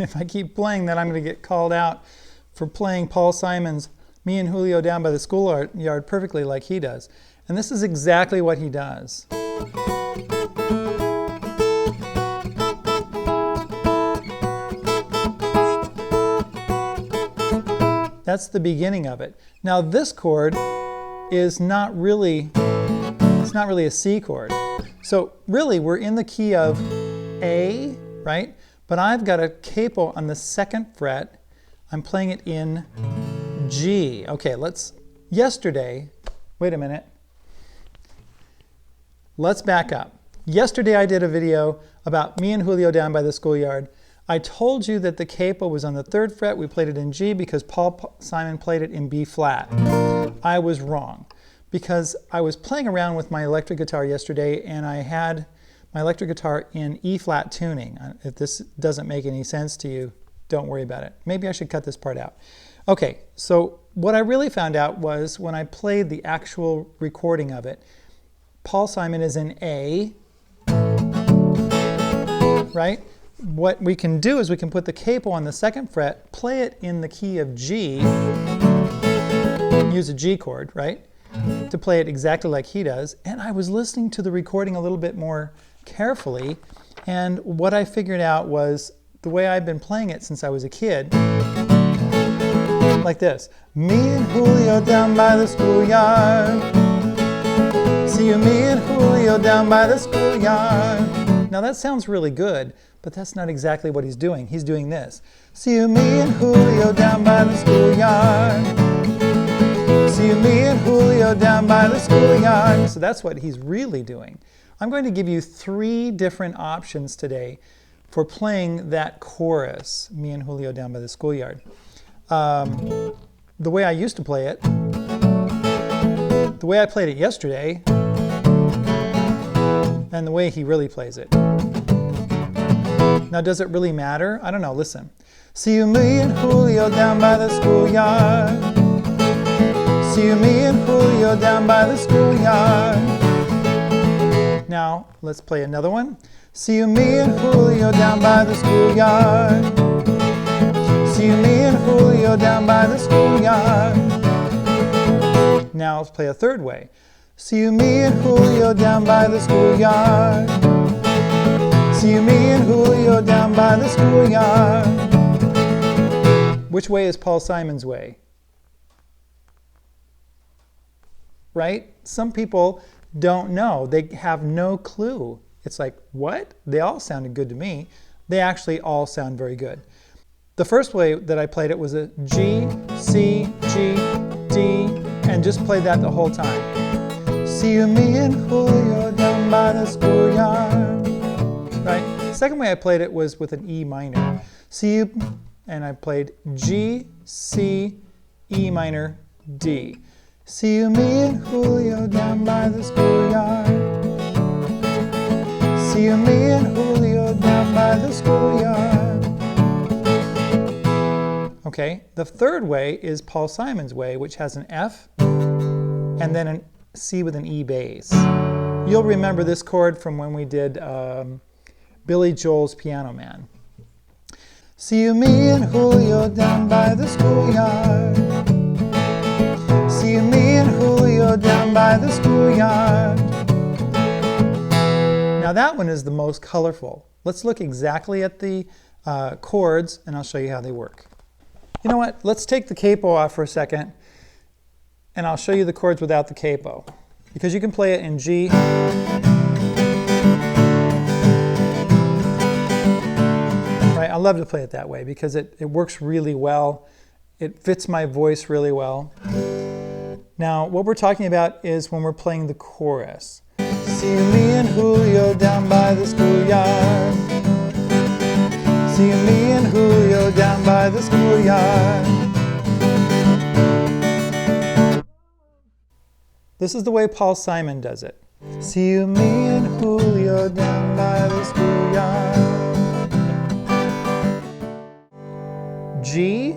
if I keep playing that, I'm going to get called out for playing Paul Simon's Me and Julio Down by the Schoolyard perfectly like he does. And this is exactly what he does. That's the beginning of it. Now this chord is not really, it's not really a C chord. So really we're in the key of A, right? But I've got a capo on the 2nd fret. I'm playing it in G. Okay, yesterday, wait a minute. Let's back up. Yesterday I did a video about Me and Julio Down by the Schoolyard. I told you that the capo was on the 3rd fret. We played it in G because Paul Simon played it in B flat. I was wrong because I was playing around with my electric guitar yesterday and I had my electric guitar in E flat tuning. If this doesn't make any sense to you, don't worry about it. Maybe I should cut this part out. Okay, so what I really found out was when I played the actual recording of it, Paul Simon is in A, right? What we can do is we can put the capo on the 2nd fret, play it in the key of G, use a G chord, right? To play it exactly like he does. And I was listening to the recording a little bit more carefully, and what I figured out was the way I've been playing it since I was a kid, like this. Me and Julio down by the schoolyard. See you, me and Julio down by the schoolyard. Now that sounds really good, but that's not exactly what he's doing. He's doing this. See you, me and Julio down by the schoolyard. See you, me and Julio down by the schoolyard. So that's what he's really doing. I'm going to give you 3 different options today for playing that chorus, Me and Julio Down by the Schoolyard. The way I used to play it, the way I played it yesterday, and the way he really plays it. Now, does it really matter? I don't know, listen. See you, me and Julio down by the schoolyard. See you, me and Julio down by the schoolyard. Now, let's play another one. See you, me and Julio down by the schoolyard. See you, me and Julio down by the schoolyard. Now let's play a third way. See you, me and Julio down by the schoolyard. See you, me and Julio down by the schoolyard. Which way is Paul Simon's way? Right? Some people don't know. They have no clue. It's like, what? They all sounded good to me. They actually all sound very good. The first way that I played it was a G, C, G, D, and just played that the whole time. See you, me and Julio down by the schoolyard. Right? The second way I played it was with an E minor. See you, and I played G, C, E minor, D. See you, me and Julio down by the schoolyard. See you, me and Julio down by the schoolyard. Okay, the third way is Paul Simon's way, which has an F and then a C with an E bass. You'll remember this chord from when we did Billy Joel's Piano Man. See you, me and Julio down by the schoolyard. See you, me and Julio down by the schoolyard. Now that one is the most colorful. Let's look exactly at the chords and I'll show you how they work. You know what? Let's take the capo off for a second and I'll show you the chords without the capo. Because you can play it in G. Right? I love to play it that way because it works really well. It fits my voice really well. Now, what we're talking about is when we're playing the chorus. See you, me and Julio down by the schoolyard. See you, me and Julio down by the schoolyard. This is the way Paul Simon does it. See you, me and Julio down by the schoolyard. G,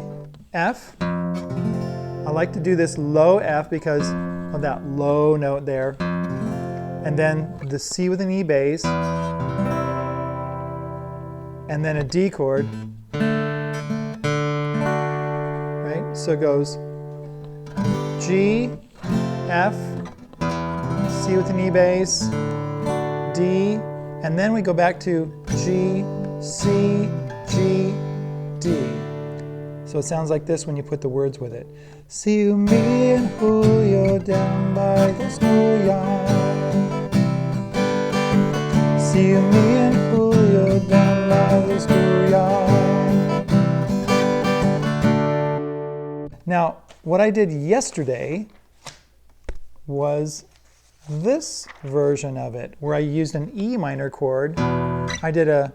F. I like to do this low F because of that low note there. And then the C with an E bass. And then a D chord. So it goes G, F, C with an E bass, D, and then we go back to G, C, G, D. So it sounds like this when you put the words with it. See you, me and Julio down by the schoolyard. See you, me and Julio down by the schoolyard. Now, what I did yesterday was this version of it, where I used an E minor chord. I did a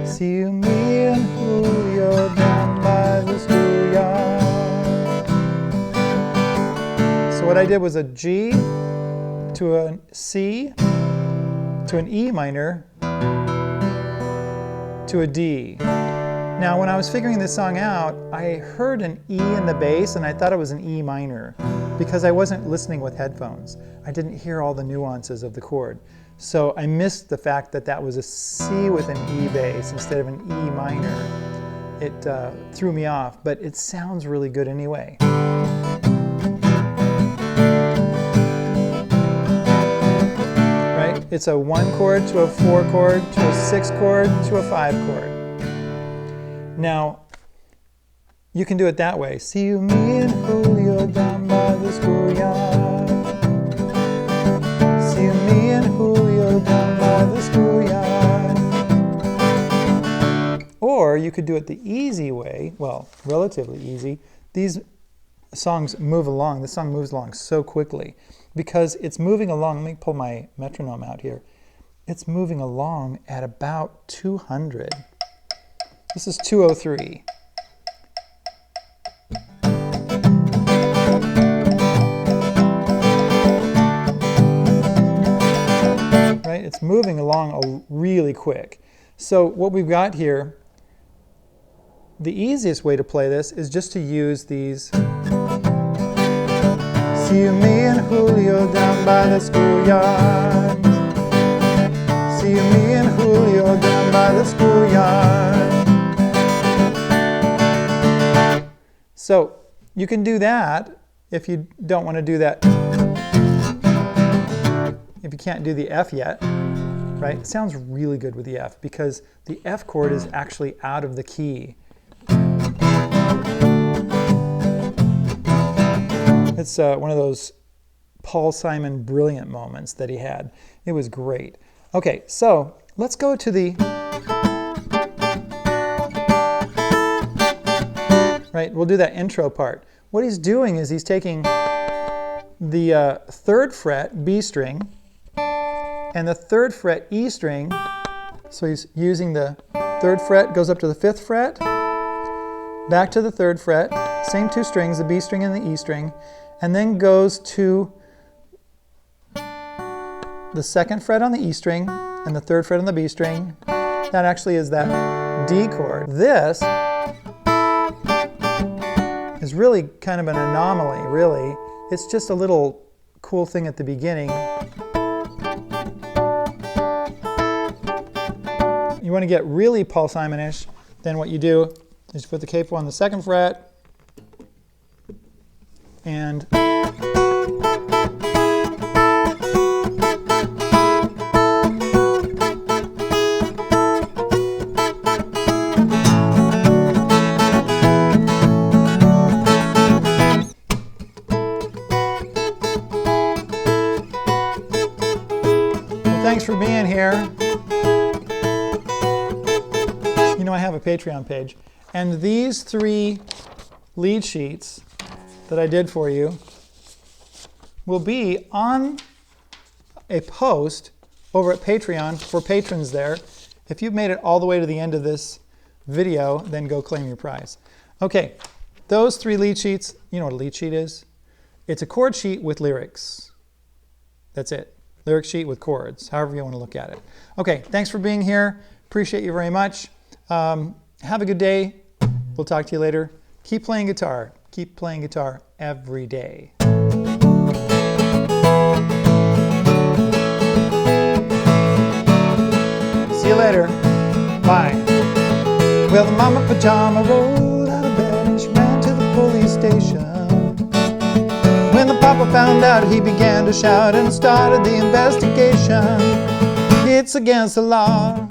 see you, me and Julio down by the schoolyard. So what I did was a G to a C to an E minor to a D. Now when I was figuring this song out, I heard an E in the bass and I thought it was an E minor because I wasn't listening with headphones. I didn't hear all the nuances of the chord. So I missed the fact that that was a C with an E bass instead of an E minor. It threw me off, but it sounds really good anyway. Right? It's a 1 chord to a 4 chord to a 6 chord to a 5 chord. Now, you can do it that way. See you, me and Julio down by the schoolyard. See you, me and Julio down by the schoolyard. Or you could do it the easy way, well, relatively easy. These songs move along. This song moves along so quickly because it's moving along. Let me pull my metronome out here. It's moving along at about 200. This is 203. Right? It's moving along really quick. So what we've got here, the easiest way to play this is just to use these. See you, me and Julio down by the schoolyard. See you, me and Julio down by the schoolyard. So you can do that if you don't want to do that. If you can't do the F yet, right? It sounds really good with the F because the F chord is actually out of the key. It's one of those Paul Simon brilliant moments that he had. It was great. Okay, so let's go to the, right, we'll do that intro part. What he's doing is he's taking the 3rd fret B string and the 3rd fret E string. So he's using the 3rd fret, goes up to the 5th fret, back to the 3rd fret, same 2 strings, the B string and the E string, and then goes to the 2nd fret on the E string and the 3rd fret on the B string. That actually is that D chord. This is really kind of an anomaly, really. It's just a little cool thing at the beginning. You want to get really Paul Simon-ish, then what you do is you put the capo on the 2nd fret and thanks for being here. You know I have a Patreon page, and these 3 lead sheets that I did for you will be on a post over at Patreon for patrons there. If you've made it all the way to the end of this video, then go claim your prize. Okay, those 3 lead sheets, you know what a lead sheet is? It's a chord sheet with lyrics. That's it. Lyric sheet with chords, however you want to look at it. Okay, thanks for being here. Appreciate you very much. Have a good day. We'll talk to you later. Keep playing guitar. Keep playing guitar every day. See you later. Bye. Well, the mama pajama rolled out of bed and she ran to the police. station. When the papa found out, he began to shout and started the investigation. It's against the law